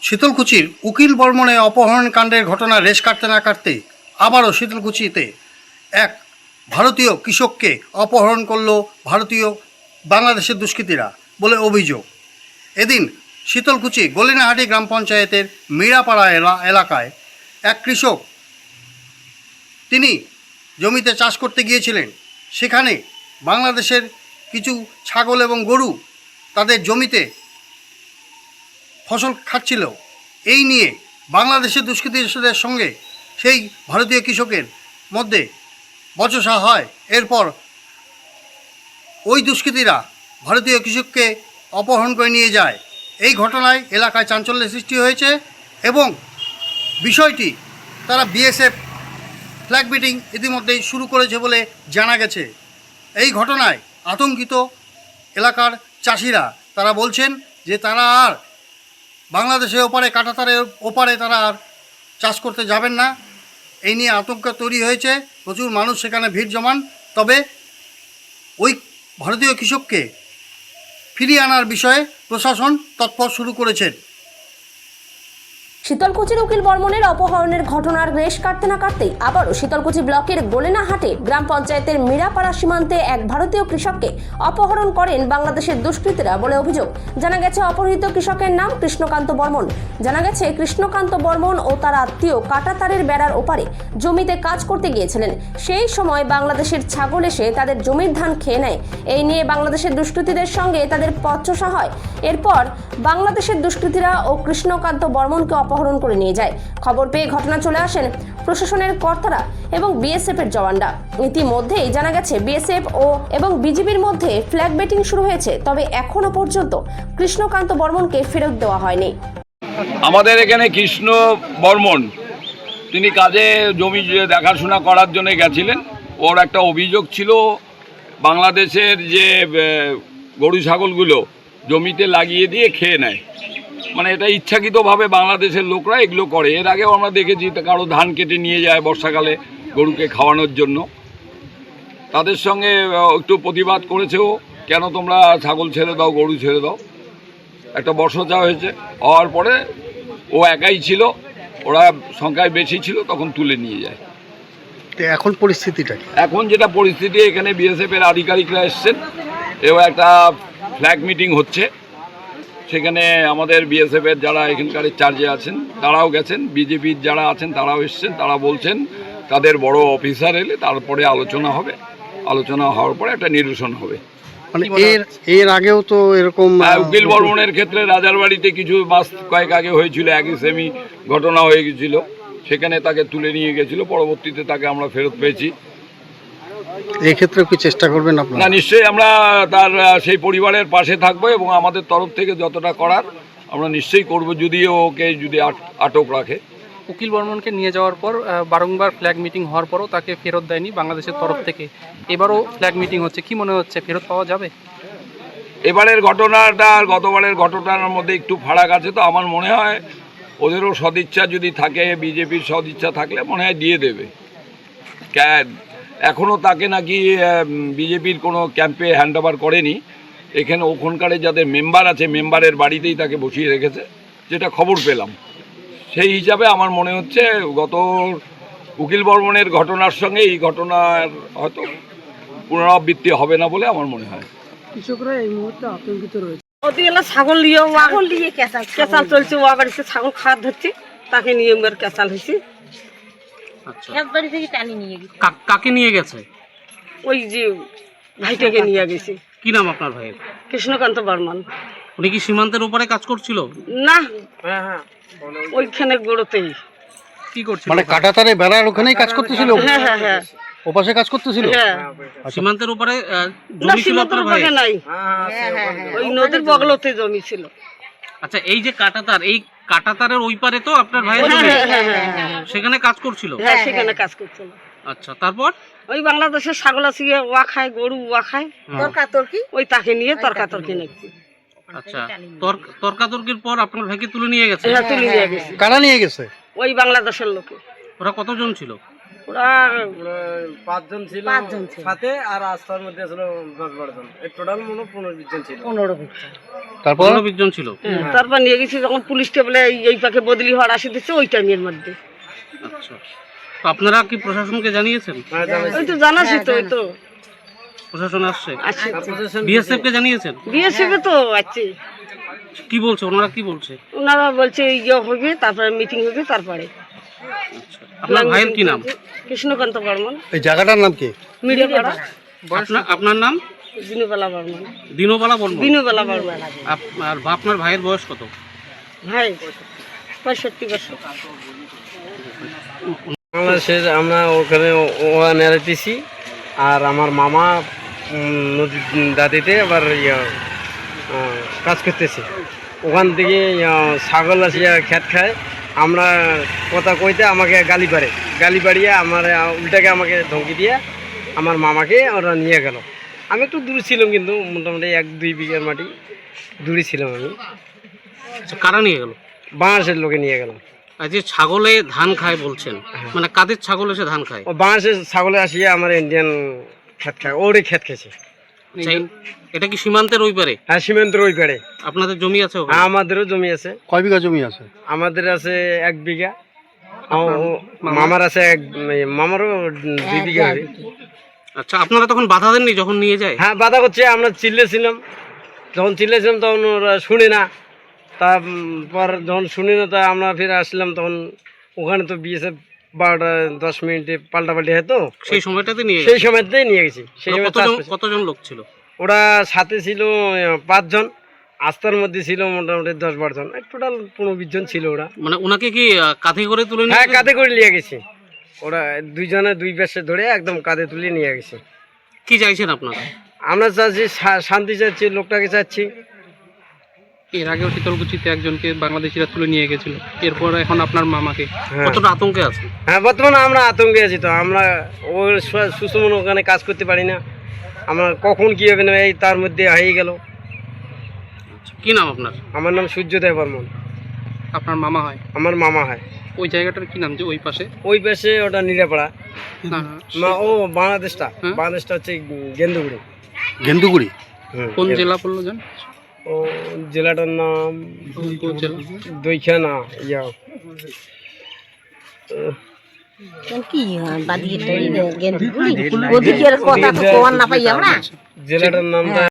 শীতলকুচির উকিল বর্মনে অপহরণকাণ্ডের ঘটনা রেশ কাটতে না কাটতে আবারও শীতলকুচিতে এক ভারতীয় কৃষককে অপহরণ করল ভারতীয় বাংলাদেশের দুষ্কৃতীরা বলে অভিযোগ। এদিন শীতলকুচি গলিনাহাটি গ্রাম পঞ্চায়েতের মিরাপাড়া এলাকায় এক কৃষক, তিনি জমিতে চাষ করতে গিয়েছিলেন। সেখানে বাংলাদেশের কিছু ছাগল এবং গরু তাদের জমিতে ফসল খাচ্ছিল। এই নিয়ে বাংলাদেশের দুষ্কৃতীদের সঙ্গে সেই ভারতীয় কৃষকের মধ্যে বচসা হয়। এরপর ওই দুষ্কৃতীরা ভারতীয় কৃষককে অপহরণ করে নিয়ে যায়। এই ঘটনায় এলাকায় চাঞ্চল্যের সৃষ্টি হয়েছে এবং বিষয়টি তারা বিএসএফ ফ্ল্যাগ মিটিং ইতিমধ্যেই শুরু করেছে বলে জানা গেছে। এই ঘটনায় আতঙ্কিত এলাকার চাষিরা, তারা বলছেন যে তারা আর বাংলাদেশের ওপারে, কাঁটাতারের ওপারে তারা আর চাষ করতে যাবেন না। এই নিয়ে আতঙ্ক তৈরি হয়েছে, প্রচুর মানুষ সেখানে ভিড় জমান। তবে ওই ভারতীয় কৃষককে ফিরিয়ে আনার বিষয়ে প্রশাসন তৎপর শুরু করেছেন। শীতলকুচির উকিল বর্মনের অপহরণের ঘটনার রেশ কাটতে না কাটতেই আবারও শীতলকুচি ব্লকের গোলেনাহাটে গ্রাম পঞ্চায়েতের মিরাপাড়া সীমান্তে এক ভারতীয় কৃষককে অপহরণ করেন বাংলাদেশের দুষ্কৃতীরা বলে অভিযোগ। জানা গেছে অপহৃত কৃষকের নাম কৃষ্ণকান্ত বর্মন। জানা গেছে কৃষ্ণকান্ত বর্মন ও তার আত্মীয় কাঁটাতারের বেড়ার ওপারে জমিতে কাজ করতে গিয়েছিলেন। সেই সময় বাংলাদেশের ছাগল এসে তাদের জমির ধান খেয়ে নেয়। এই নিয়ে বাংলাদেশের দুষ্কৃতীদের সঙ্গে তাদের বচসা হয়। এরপর বাংলাদেশের দুষ্কৃতীরা ও কৃষ্ণকান্ত বর্মনকে অপহরণ করে নিয়ে যায়। খবর পেয়ে ঘটনা চলে আসেন প্রশাসনের কর্তারা এবং বিএসএফ এর জওয়ানরা। ইতিমধ্যেই জানা গেছে বিএসএফ এবং বিজিবির মধ্যে ফ্ল্যাগ বেটিং শুরু হয়েছে। তবে এখনো পর্যন্ত কৃষ্ণকান্ত বর্মনকে ফেরত দেওয়া হয়নি। আমাদের এখানে কৃষ্ণ বর্মন, তিনি কাজে জমি দেখাশোনা করার জন্য গেছিলেন। ওর একটা অভিযোগ ছিল বাংলাদেশের যে গরু ছাগলগুলো জমিতে লাগিয়ে দিয়ে খেয়ে নেয়, মানে এটা ইচ্ছাকৃতভাবে বাংলাদেশের লোকরা এগুলো করে। এর আগেও আমরা দেখেছি কারো ধান কেটে নিয়ে যায় বর্ষাকালে গরুকে খাওয়ানোর জন্য। তাদের সঙ্গে একটু প্রতিবাদ করেছে ও, কেন তোমরা ছাগল ছেড়ে দাও, গরু ছেড়ে দাও। একটা বর্ষা হয়েছে, হওয়ার পরে ও একাই ছিল, ওরা সংখ্যায় বেশি ছিল, তখন তুলে নিয়ে যায়। এখন পরিস্থিতিটা এখন যেটা পরিস্থিতি, এখানে বিএসএফের আধিকারিকরা এসছেন এবং একটা ফ্ল্যাগ মিটিং হচ্ছে। সেখানে আমাদের বিএসএফের যারা এখানকার চার্জে আছেন তারাও গেছেন, বিজেপির যারা আছেন তারাও এসছেন। তারা বলছেন তাদের বড় অফিসার এলে তারপরে আলোচনা হবে, আলোচনা হওয়ার পরে একটা নিরসন হবে। মানে এর আগেও তো এরকম উকিল বর্মনের ক্ষেত্রে রাজারবাড়িতে কিছু মাস কয়েক আগে হয়েছিল, একই সেমি ঘটনা হয়ে গেছিল। সেখানে তাকে তুলে নিয়ে গেছিল, পরবর্তীতে তাকে আমরা ফেরত পেয়েছি। এক্ষেত্রে কি চেষ্টা করবেন আপনারা? না, নিশ্চয়ই আমরা তার সেই পরিবারের পাশে থাকবো এবং আমাদের তরফ থেকে যতটা করার আমরা নিশ্চয়ই করব, যদি ওকে আটক রাখে। উকিল বর্মনকে নিয়ে যাওয়ার পর বারংবার ফ্ল্যাগ মিটিং হওয়ার পরও তাকে ফেরত দেয়নি বাংলাদেশের তরফ থেকে। এবারও ফ্ল্যাগ মিটিং হচ্ছে, কি মনে হচ্ছে ফেরত পাওয়া যাবে? এবারের ঘটনাটা আর গতবারের ঘটনার মধ্যে একটু ফারাক আছে। তো আমার মনে হয় ওদেরও সদিচ্ছা যদি থাকে, বিজেপির সদিচ্ছা থাকলে মনে হয় দিয়ে দেবে। এখনও তাকে নাকি বিজেপির কোনো ক্যাম্পে হ্যান্ড ওভার করেনি। এখানে ওখানকার যাদের মেম্বার আছে, মেম্বারের বাড়িতেই তাকে বসিয়ে রেখেছে, যেটা খবর পেলাম। সেই হিসাবে আমার মনে হচ্ছে গত উকিল বর্মনের ঘটনার সঙ্গে এই ঘটনার হয়তো পুনরাবৃত্তি হবে না বলে আমার মনে হয়। কৃষকরা এই মুহূর্তে আতঙ্কিত রয়েছে। ওদিকে ছাগল নিয়ে কেঁচাল চলছে, ও আবার ছাগল খাওয়া ধরছে, তাকে নিয়ে কেঁচাল হয়েছে। কাকে নিয়ে গেছে? ওই যে ভাইটাকে নিয়ে গেছে। কি নাম আপনার ভাইয়ের? কৃষ্ণকান্ত বর্মন। উনি কি সীমান্তের উপরে কাজ করছিল? না, ওইখানে গড়তেই। কি করছিল? মানে কাঁটাতারে বেড়ার ওখানেই কাজ করতেছিল? হ্যাঁ হ্যাঁ হ্যাঁ, ওপাশে কাজ করতেছিল? হ্যাঁ। সীমান্তের উপরে না, জমি ছিল সীমান্তের আপনার ভাই? উপরে নাই, ওই নদীর বগলতে জমি ছিল। আচ্ছা, এই যে কাঁটাতার, এই কাঁটাতারের ওই পারে তো আপনার ভাইয়ের জমি? সেখানে কাজ করছিল? হ্যাঁ, সেখানে কাজ করছিল। আচ্ছা, তারপর ওই বাংলাদেশের ছাগল আছে, ওয়া খায়, গরু ওয়া খায়, তর্কাতর্কি, ওই তাকে নিয়ে তর্কাতর্কি নাকি। আচ্ছা, তর্কাতর্কির পর আপনার ভাইকে তুলে নিয়ে গেছে? হ্যাঁ, তুলে নিয়ে গেছে। কারা নিয়ে গেছে? ওই বাংলাদেশের লোকে। ওরা কতজন ছিল? ওরা ওরা 5 জন ছিল 5 জন ছিল। সাথে, আর আস্থার মধ্যে ছিল 10-12 জন। এই টোটাল মনে হয় 15-20 জন ছিল। 15-20 জন। তারপর 15-20 জন ছিল। তারপর নিয়ে গেছি যখন পুলিশ টেবলে এই পাকে বদলি হওয়ার আসে দিচ্ছে ওই টাইমের মধ্যে। আচ্ছা, তো আপনারা কি প্রশাসনকে জানিয়েছেন? হ্যাঁ, জানাইছি। ওই তো জানাছি তো, ওই তো প্রশাসন আসছে? আছে। বিএসএফ কে জানিয়েছেন? বিএসএফ তো আছে, কি বলছে ওনারা, কি বলছে? ওনারা বলছে ইয়ে হবে, তারপরে মিটিং হবে, তারপরে আপনার ভাইয়ের কি নাম? কৃষ্ণকান্ত বর্মন, এই জায়গাটার নাম কি? মিডিয়াপাড়া। আপনার নাম? দিনুবেলা বর্মন। দিনবালা বর্মন। দিনুবেলা বর্মন। আর আপনার ভাইয়ের বয়স কত? ভাই 65 বছর। বাংলাদেশের আমরা ওখানে নেড়াইতেছি, আর আমার মামা নদীর দাদিতে আবার কাজ করতেছে। ওখান থেকে ছাগল আসিয়া খেত খায়, আমরা কথা কইতে আমাকে গালি পাড়িয়ে আমার উল্টাকে আমাকে ধমকি দিয়ে আমার মামাকে ওরা নিয়ে গেল। আমি একটু দূরে ছিলাম, কিন্তু মোটামুটি 1-2 বিঘার মাটি দূরে ছিলাম আমি। আচ্ছা, কারা নিয়ে গেল? বাংলাদেশের লোকে নিয়ে গেল। আর যে ছাগলে ধান খায় বলছেন, মানে কাদের ছাগল এসে ধান খায়? ও বাংলাদেশের ছাগলে আসিয়া আমার ইন্ডিয়ান খেত খায়, ওরই খেত খেয়েছে। আচ্ছা, এটা কি সীমান্তের ওই পারে? হ্যাঁ, সীমান্তের ওই পারে। আপনাদের জমি আছে ওখানে? হ্যাঁ, আমাদেরও জমি আছে। কয় বিঘা জমি আছে? আমাদের আছে 1 বিঘা, মামার আছে মামারও 2 বিঘা হবে। আচ্ছা, আপনারা তখন বাধা দেননি যখন নিয়ে যায়? হ্যাঁ, বাধা করছে, আমরা চিল্লেছিলাম। যখন চিল্লেছিলাম তখন ওরা শুনে না, তারপর যখন শুনে না তা আমরা ফিরে আসলাম। তখন ওখানে তো বিএসএফ 12-10 মিনিটে পাল্টাপাল্টি হয়, তো সেই সময়টাতে নিয়ে সেই সময়তেই নিয়ে গেছি। সেই সময় কতজন লোক ছিল? ওরা সাথে ছিল 5 জন, আস্থার মধ্যে ছিল মোটামুটি 10-12 জন, টোটাল 15-20 জন ছিল ওরা। মানে ওনাকে কি কাঁধে করে তুলে নিয়ে হ্যাঁ, গেছে? কাঁধে করে নিয়ে গেছি। ওরা 2 জনে 2 পাশে ধরে একদম কাঁধে তুলে নিয়ে গেছে। কি চাইছেন আপনারা? আমরা চাচ্ছি শান্তি চাচ্ছি, লোকটাকে চাচ্ছি। এর আগেও শীতলকুচিতে একজনকে বাংলাদেশিরা তুলে নিয়ে গেছিল, এরপর এখন আপনার মামাকে। হ্যাঁ। কতটা আতঙ্কে আছে? হ্যাঁ, বর্তমানে আমরা আতঙ্কে আছি। তো আমরা ওর সুষমন ওখানে কাজ করতে পারি না, আমরা কখন কী হবে না এই তার মধ্যে হয়ে গেল। কি নাম আপনার? আমার নাম সূর্যদেব বর্মন। আপনার মামা হয়? আমার মামা হয়। ওই জায়গাটার কি নাম যে ওই পাশে? ওই পাশে ওটা নীলাপাড়া। না, ও বাংলাদেশটা, হ্যাঁ। বাংলাদেশটা হচ্ছে গেন্দুগুড়ি। গেন্দুগুড়ি? কোন জেলা পড়লো জান? ও জেলাটার নাম কোন জেলা? দইখানা ইয়া কি বাদিয়ে ওদিকে কথা তো কোয়ার না পাই আমরা। জেলাটার নামটা